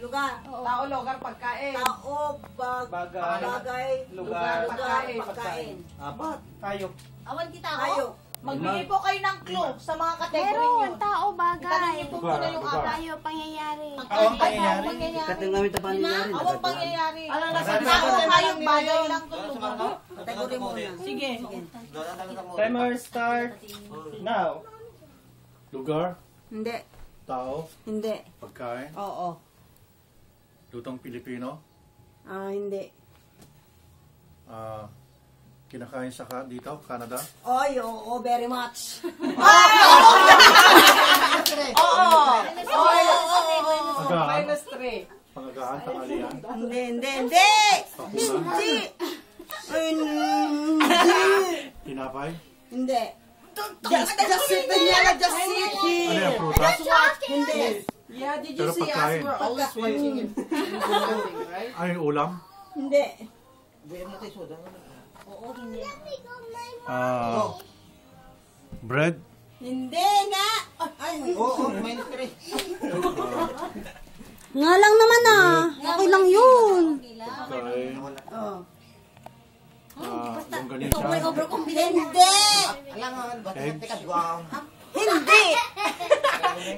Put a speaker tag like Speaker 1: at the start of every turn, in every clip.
Speaker 1: Lugar.
Speaker 2: Tao, lugar, pagkain.
Speaker 1: Tao, bagay,
Speaker 2: lugar,
Speaker 1: pagkain.
Speaker 3: Apat.
Speaker 2: Tayo.
Speaker 4: Awan kita
Speaker 1: Tayo.
Speaker 4: Magbigay po kayo ng clue sa mga kategory
Speaker 5: Meron,
Speaker 4: nyo.
Speaker 5: tao, bagay.
Speaker 4: Itanongin po muna yung
Speaker 3: Lugar.
Speaker 4: apat.
Speaker 5: Tayo, pangyayari.
Speaker 2: Awang pangyayari.
Speaker 3: Kating namin ito pangyayari.
Speaker 4: Awang pangyayari.
Speaker 2: Alam na
Speaker 4: Tao, hayop, bagay lang tulong.
Speaker 1: Kategory muna.
Speaker 4: Sige.
Speaker 2: Timer start now.
Speaker 3: Lugar.
Speaker 1: Hindi.
Speaker 3: Tao.
Speaker 1: Hindi.
Speaker 3: Pagkain.
Speaker 1: Oo.
Speaker 3: Lutong Pilipino.
Speaker 1: Hindi.
Speaker 3: Kinakain sa dito, Canada.
Speaker 1: Oy, oo, very much.
Speaker 3: Pagahan.
Speaker 2: Minus 3.
Speaker 3: Pangagahan, tanghalian.
Speaker 1: Hindi.
Speaker 3: Hapunan. Tinapay.
Speaker 1: Hindi. Just sit, Daniela, just sit.
Speaker 3: Ano yung prutas?
Speaker 1: Hindi.
Speaker 2: Yeah, did you
Speaker 3: Pero
Speaker 2: see us?
Speaker 3: pagkain.
Speaker 2: We're always watching it. Right?
Speaker 3: Ano yung ulam?
Speaker 1: Hindi.
Speaker 3: Bread.
Speaker 1: Hindi nga. Ay,
Speaker 2: Minus 3.
Speaker 1: nga lang naman Okay lang yun.
Speaker 3: Pagkain.
Speaker 1: Oh.
Speaker 3: Longganisa.
Speaker 1: Hindi.
Speaker 3: Eggs.
Speaker 1: Hindi.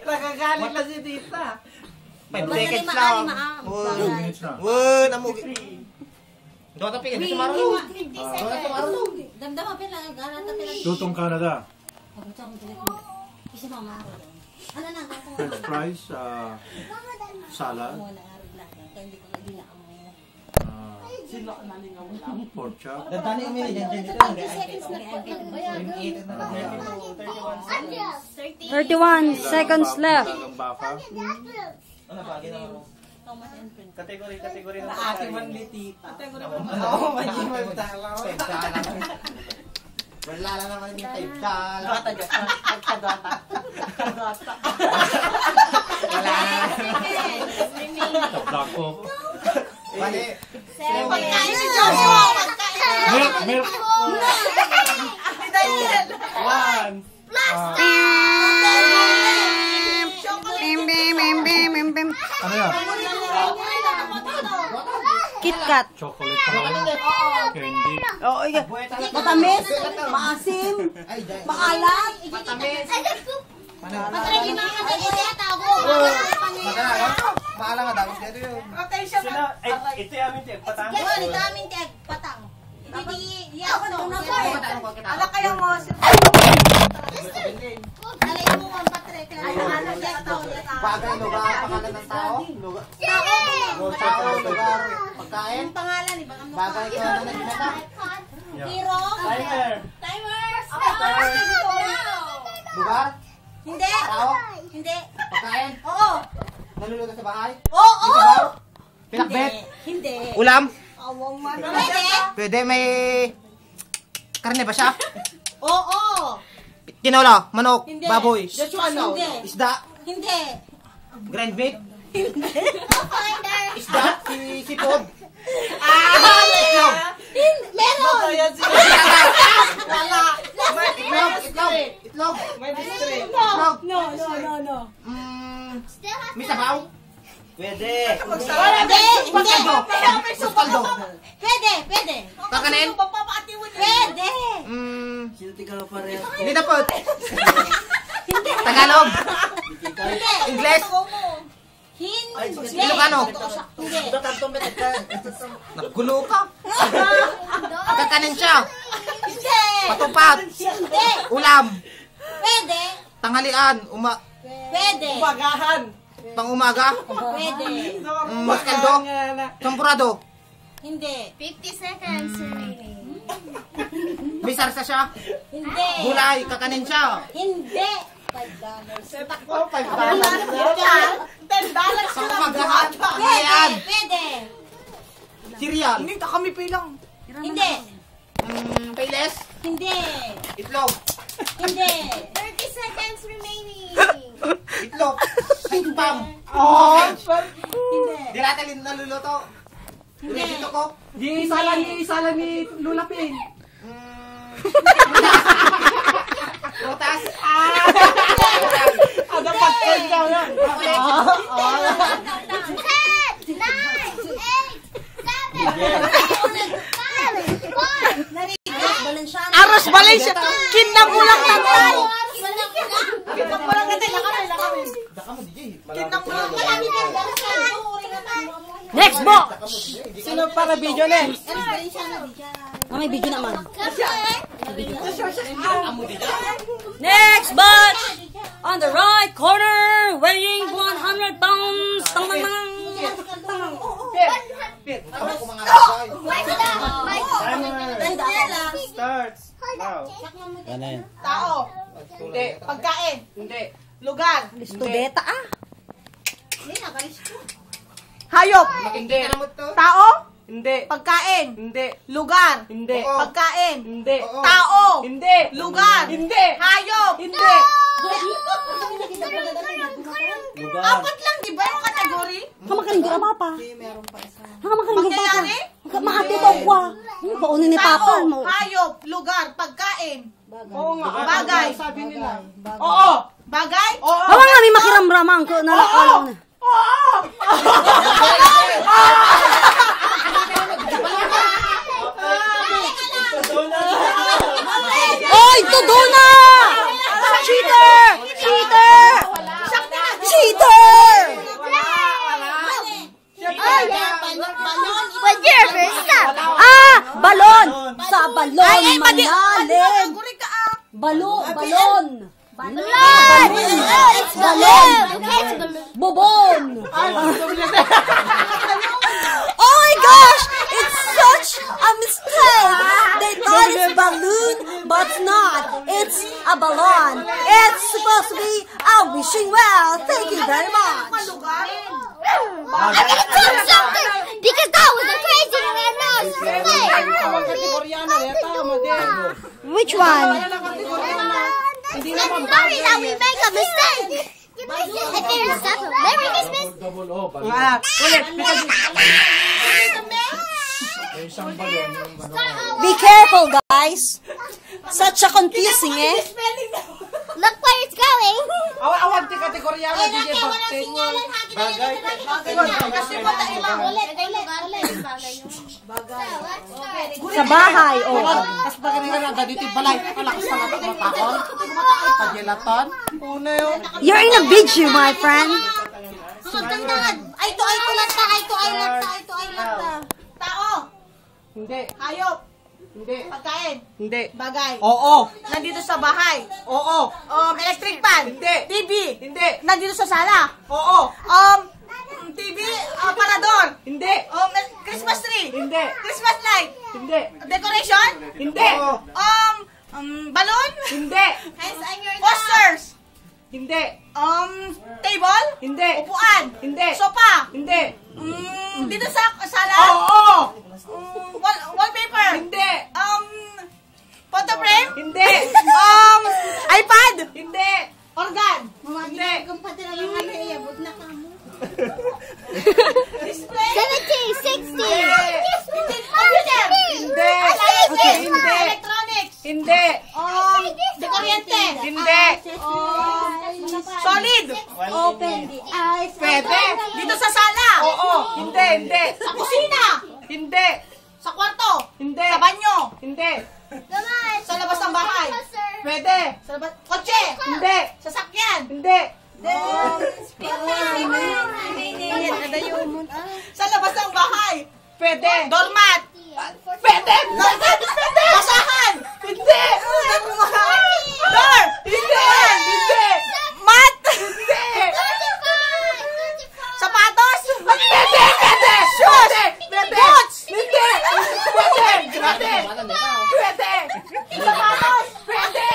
Speaker 2: Nakagalit na si tita.
Speaker 6: 5 seconds lang.
Speaker 3: 2 minutes na.
Speaker 6: Wun, amog. Doon na pigil. Sumarulong.
Speaker 4: Damdama pa lang. Garata pa lang.
Speaker 3: Lutong Canada.
Speaker 4: Kasi mama. Ano na?
Speaker 3: French fries. Salad.
Speaker 4: Hindi ko na
Speaker 2: Sino nalingaw lang?
Speaker 3: Pork chop.
Speaker 6: Dadani yung mini dyan dito.
Speaker 4: 20 seconds na kaya.
Speaker 5: 31 seconds left.
Speaker 3: Lagang baka.
Speaker 6: Ano ba? Ginawa mo? Kategory ng
Speaker 2: Ate Manli tita. Oo, may dalaw.
Speaker 6: Wala lang naman yung $5. Wala na.
Speaker 3: Black Coke.
Speaker 6: Bali.
Speaker 4: Pagkain si Joshua!
Speaker 3: Milk. Milk.
Speaker 2: One.
Speaker 3: Ano yan?
Speaker 5: KitKat.
Speaker 3: Chocolate pa rin. Candy.
Speaker 1: Oo, matamis, maasim, maalat.
Speaker 4: Patray lima ka dito yata ako.
Speaker 6: Maaala nga dapat dito yun.
Speaker 2: Ito yung amin tiyak. Patang.
Speaker 4: Yan, ito amin teg, patang. Hindi, yes, no.
Speaker 1: Ala kayo mo.
Speaker 4: Alay mo ang patre.
Speaker 6: Bagay, lugar, pangalan ng tao. Lugar. Tao, lugar, pagkain.
Speaker 4: Ang pangalan, iba ang mukha.
Speaker 6: Bagay ko na naginata.
Speaker 4: Hero.
Speaker 2: Timer.
Speaker 4: Timers.
Speaker 6: Lugar,
Speaker 4: Hindi.
Speaker 6: tao,
Speaker 4: Hindi.
Speaker 6: pagkain.
Speaker 4: Oo.
Speaker 6: Naluluto sa bahay.
Speaker 4: Oo.
Speaker 6: Pinakbet.
Speaker 4: Hindi.
Speaker 6: Ulam.
Speaker 1: Awang man.
Speaker 4: Pwede.
Speaker 6: Pwede may... Karne ba siya?
Speaker 4: Oo.
Speaker 6: Tinola, manok,
Speaker 4: Hindi.
Speaker 6: baboy,
Speaker 2: Joshua, no.
Speaker 4: Hindi.
Speaker 6: isda,
Speaker 4: Hindi.
Speaker 6: grind meat,
Speaker 4: Finder.
Speaker 6: isda, sipod.
Speaker 4: Meron.
Speaker 6: Itlog.
Speaker 2: Minus 3.
Speaker 6: Itlog.
Speaker 1: No.
Speaker 6: May sabaw. Pwede.
Speaker 4: Hindi.
Speaker 6: Muskaldo.
Speaker 4: Pwede.
Speaker 6: Kakanin.
Speaker 4: Pwede.
Speaker 6: Hindi dapat. Tagalog. Ingles.
Speaker 4: Hindi.
Speaker 6: Ilocano.
Speaker 4: Hindi.
Speaker 6: Nagulo ka. Kakanin siya.
Speaker 4: Hindi.
Speaker 6: Patupat.
Speaker 4: Hindi.
Speaker 6: Ulam.
Speaker 4: Pwede.
Speaker 6: Tanghalian.
Speaker 4: Pwede.
Speaker 2: Bagahan.
Speaker 6: Pang-umaga.
Speaker 4: Pwede.
Speaker 6: Muskaldo. Champurado.
Speaker 4: Hindi.
Speaker 5: 50 seconds remaining.
Speaker 6: May sarsa siya.
Speaker 4: Hindi.
Speaker 6: Gulay. Kakanin siya.
Speaker 4: Hindi.
Speaker 2: $5.
Speaker 6: Pang-umagahan.
Speaker 4: Pwede.
Speaker 6: Tanghalian.
Speaker 4: Pwede.
Speaker 6: Cereal.
Speaker 2: Hindi ka kami pilang.
Speaker 4: Hindi.
Speaker 6: Pailes.
Speaker 4: Hindi.
Speaker 6: Itlog.
Speaker 4: Hindi.
Speaker 5: 30 seconds remaining.
Speaker 6: Itlog. Pam.
Speaker 4: Hindi.
Speaker 6: Di natin naluluto.
Speaker 4: Hindi.
Speaker 6: Dito ko.
Speaker 2: Di isa lang ni Lula Pin.
Speaker 6: Prutas.
Speaker 2: Ada pagkain daw yan.
Speaker 1: Malaysia. Kinabulang tatay.
Speaker 2: Kinabulang tatay. Kinabulang
Speaker 5: Next box!
Speaker 2: Sino para video next?
Speaker 5: May video naman. Next box! On the right corner, weighing 100 pounds. Tang tang tang.
Speaker 2: Starts now.
Speaker 1: Tao.
Speaker 2: Hindi.
Speaker 1: Pagkain.
Speaker 2: Hindi.
Speaker 1: Lugar.
Speaker 5: Studeta ah.
Speaker 1: Hayop.
Speaker 2: Hindi.
Speaker 1: Tao.
Speaker 2: Hindi.
Speaker 1: Pagkain.
Speaker 2: Hindi.
Speaker 1: Lugar.
Speaker 2: Hindi.
Speaker 1: Pagkain.
Speaker 2: Hindi.
Speaker 1: Tao.
Speaker 2: Hindi.
Speaker 1: Lugar.
Speaker 2: Hindi.
Speaker 1: Hayop.
Speaker 2: Hindi.
Speaker 1: Apat lang, di ba yung kategory?
Speaker 5: Kamakaling ka papa. Kamakaling ka papa.
Speaker 1: Pangyayari?
Speaker 5: Maatito ko ah. Ano ba unin ni papa?
Speaker 1: Tao. Hayop. Lugar. Pagkain.
Speaker 2: Oo nga.
Speaker 1: Bagay.
Speaker 2: Sabi nila. Oo.
Speaker 1: Bagay?
Speaker 2: Oo.
Speaker 5: Hawa nga may makiramramang ko. Nalakalaw na. Oy! Todo na! Cheater! Cheater! Cheater! Ah! Balon! Sa balon manalim! Balon! Bobon! Oh my gosh! It's such a mistake! They thought it's a balloon, but it's not. It's a balloon. It's supposed to be a wishing well. Thank you very much.
Speaker 7: I'm gonna tell you something because that was a crazy
Speaker 5: Which one?
Speaker 7: Sorry that we make a mistake. Merry Christmas.
Speaker 5: Be careful, guys. Such a confusing, eh?
Speaker 7: Look where it's going.
Speaker 2: Awan ti kategorya na DJ Bakting. Bagay.
Speaker 5: Sa bahay, oh.
Speaker 2: Kas pagkira na dito balay. Alakas na natin matakon. Pagyelatan. Una yun.
Speaker 5: You're in a video, my friend.
Speaker 1: Ay, to lata. Tao.
Speaker 2: Hindi.
Speaker 1: Hayop.
Speaker 2: Hindi.
Speaker 1: Pagkain.
Speaker 2: Hindi.
Speaker 1: Bagay.
Speaker 2: Oo.
Speaker 1: Nandito sa bahay.
Speaker 2: Oo.
Speaker 1: Electric fan.
Speaker 2: Hindi.
Speaker 1: TV.
Speaker 2: Hindi.
Speaker 1: Nandito sa sala.
Speaker 2: Oo.
Speaker 1: TV, parador.
Speaker 2: Hindi.
Speaker 1: Christmas tree.
Speaker 2: Hindi.
Speaker 1: Christmas light.
Speaker 2: Hindi.
Speaker 1: Decoration.
Speaker 2: Hindi.
Speaker 1: Balloon.
Speaker 2: Hindi.
Speaker 1: Posters.
Speaker 2: Hindi.
Speaker 1: Table.
Speaker 2: Hindi.
Speaker 1: Upuan.
Speaker 2: Hindi.
Speaker 1: Sopa.
Speaker 2: Hindi.
Speaker 1: Dito sa sala.
Speaker 2: Oo.
Speaker 1: Wallpaper.
Speaker 2: Hindi.
Speaker 1: Photo frame.
Speaker 2: Hindi.
Speaker 1: iPad.
Speaker 2: Hindi.
Speaker 1: Organ.
Speaker 2: Hindi.
Speaker 1: Display.
Speaker 7: 70, 60.
Speaker 1: Computer.
Speaker 2: Hindi. Hindi.
Speaker 1: Electronics.
Speaker 2: Hindi.
Speaker 1: De kuryente.
Speaker 2: Hindi.
Speaker 1: Solid.
Speaker 7: Open the eyes.
Speaker 2: Pwede.
Speaker 1: Dito sa sala.
Speaker 2: Oo. Hindi. Hindi.
Speaker 1: Sa kusina.
Speaker 2: Hindi.
Speaker 1: Sa kwarto.
Speaker 2: Hindi.
Speaker 1: Sa banyo.
Speaker 2: Hindi.
Speaker 1: Sa labas ng bahay.
Speaker 2: Pwede.
Speaker 1: Sa labas. Kotse.
Speaker 2: Hindi.
Speaker 1: Sasakyan.
Speaker 2: Hindi.
Speaker 1: Sa labas ng bahay.
Speaker 2: Pwede.
Speaker 1: Doormat.
Speaker 2: Pwede.
Speaker 1: Basahan.
Speaker 2: Hindi.
Speaker 1: Door.
Speaker 2: Hindi. Hindi.
Speaker 1: Mat.
Speaker 2: Hindi.
Speaker 1: Sapatos.
Speaker 2: Pwede. Pwede.
Speaker 1: Shoes.
Speaker 2: Pwede.
Speaker 1: Boots.
Speaker 2: Hindi. Pwede. Pwede. Pwede.
Speaker 1: Sapatos.
Speaker 2: Pwede.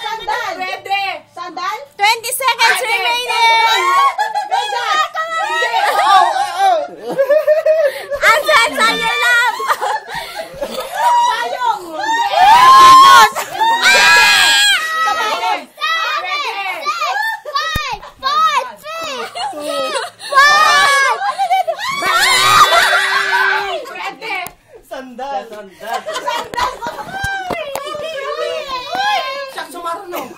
Speaker 1: Sandal.
Speaker 2: Pwede.
Speaker 1: Sandal.
Speaker 5: 20 seconds remaining.
Speaker 1: Megas.
Speaker 5: Answers on your love.
Speaker 1: Payong.
Speaker 2: Pwede. Pwede.
Speaker 6: Sandal.
Speaker 2: Siyak sumarunong.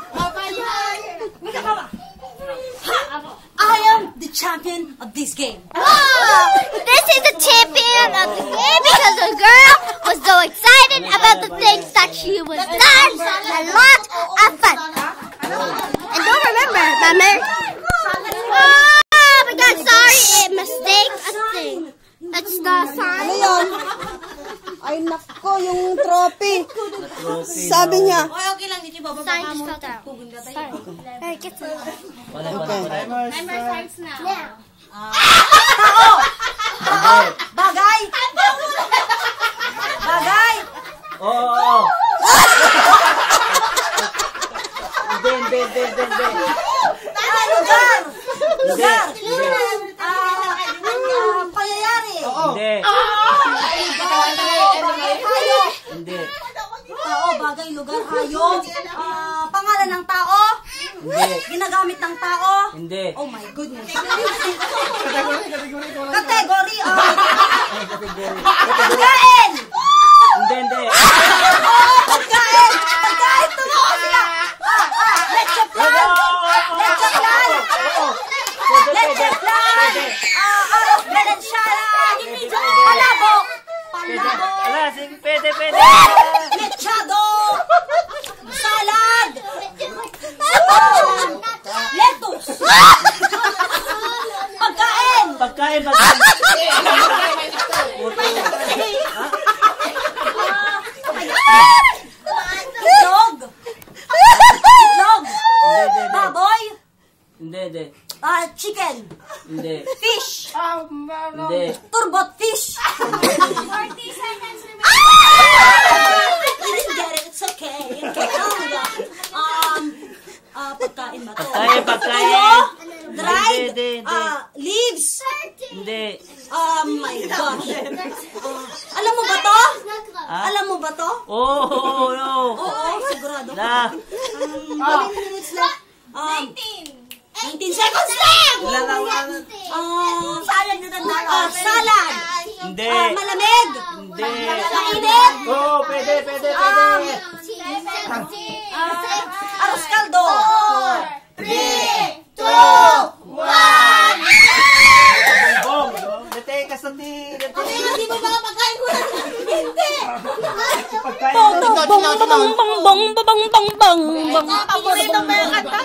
Speaker 5: the champion of this game.
Speaker 7: This is the champion of the game because the girl was so excited about the things that she was done. A lot of fun. And don't remember, Mama. Oh my God, sorry, mistake. I think that's the sign.
Speaker 5: Ano yun? Ay, nako, yung trophy. Sabi niya.
Speaker 4: Okay lang, dito bababa
Speaker 7: Sign
Speaker 4: ka
Speaker 7: just
Speaker 4: mo.
Speaker 7: fell down. Sorry. Hey, get to
Speaker 4: Timer starts now.
Speaker 5: Bagay! Bagay!
Speaker 6: Oo. Hindi.
Speaker 5: Lugar! Lugar! Pangyayari!
Speaker 6: Hindi.
Speaker 5: Hayop!
Speaker 6: Hindi.
Speaker 5: Tao, bagay, lugar, hayop. Pangalan ng tao?
Speaker 6: Hindi.
Speaker 5: Ginagamit ng tao?
Speaker 6: Hindi.
Speaker 5: Oh my goodness. Kategory. Pagkain!
Speaker 6: Hindi.
Speaker 5: Pagkain! Pagkain! Tumuha sila! Leche plan! Leche plan! Leche plan! Arroz melensyara! Palabok! Palabok!
Speaker 6: Ala, sige, pwede.
Speaker 5: Lechado! Salad! Lettuce! Pagkain!
Speaker 6: Pagkain.
Speaker 5: Itlog! Itlog!
Speaker 6: Hindi.
Speaker 5: Baboy!
Speaker 6: Hindi.
Speaker 5: Chicken!
Speaker 6: Hindi.
Speaker 5: Fish!
Speaker 6: Hindi.
Speaker 5: Turbot fish!
Speaker 4: 40 seconds remaining.
Speaker 5: You didn't get it, it's okay. Pagkain ba to?
Speaker 6: Pagkain.
Speaker 5: Dried?
Speaker 6: Hindi.
Speaker 5: Leaves?
Speaker 6: Hindi.
Speaker 5: Oh my gosh. Alam mo ba to? Alam mo ba to?
Speaker 6: Oh, no.
Speaker 5: Oo, sigurado.
Speaker 6: Na.
Speaker 5: 20 minutes left. 19 seconds left! Salad na tanda. Salad.
Speaker 6: Hindi.
Speaker 5: Malamig.
Speaker 6: Hindi.
Speaker 5: Mainit.
Speaker 6: Oh, pwede.
Speaker 5: Arroz caldo.
Speaker 4: 3, 2, 1.
Speaker 5: Hindi mo ba pagkain ko na? Hindi.
Speaker 7: Bong, bong, bong, bong, bong, bong, bong.
Speaker 4: Paborito mo yung kanta.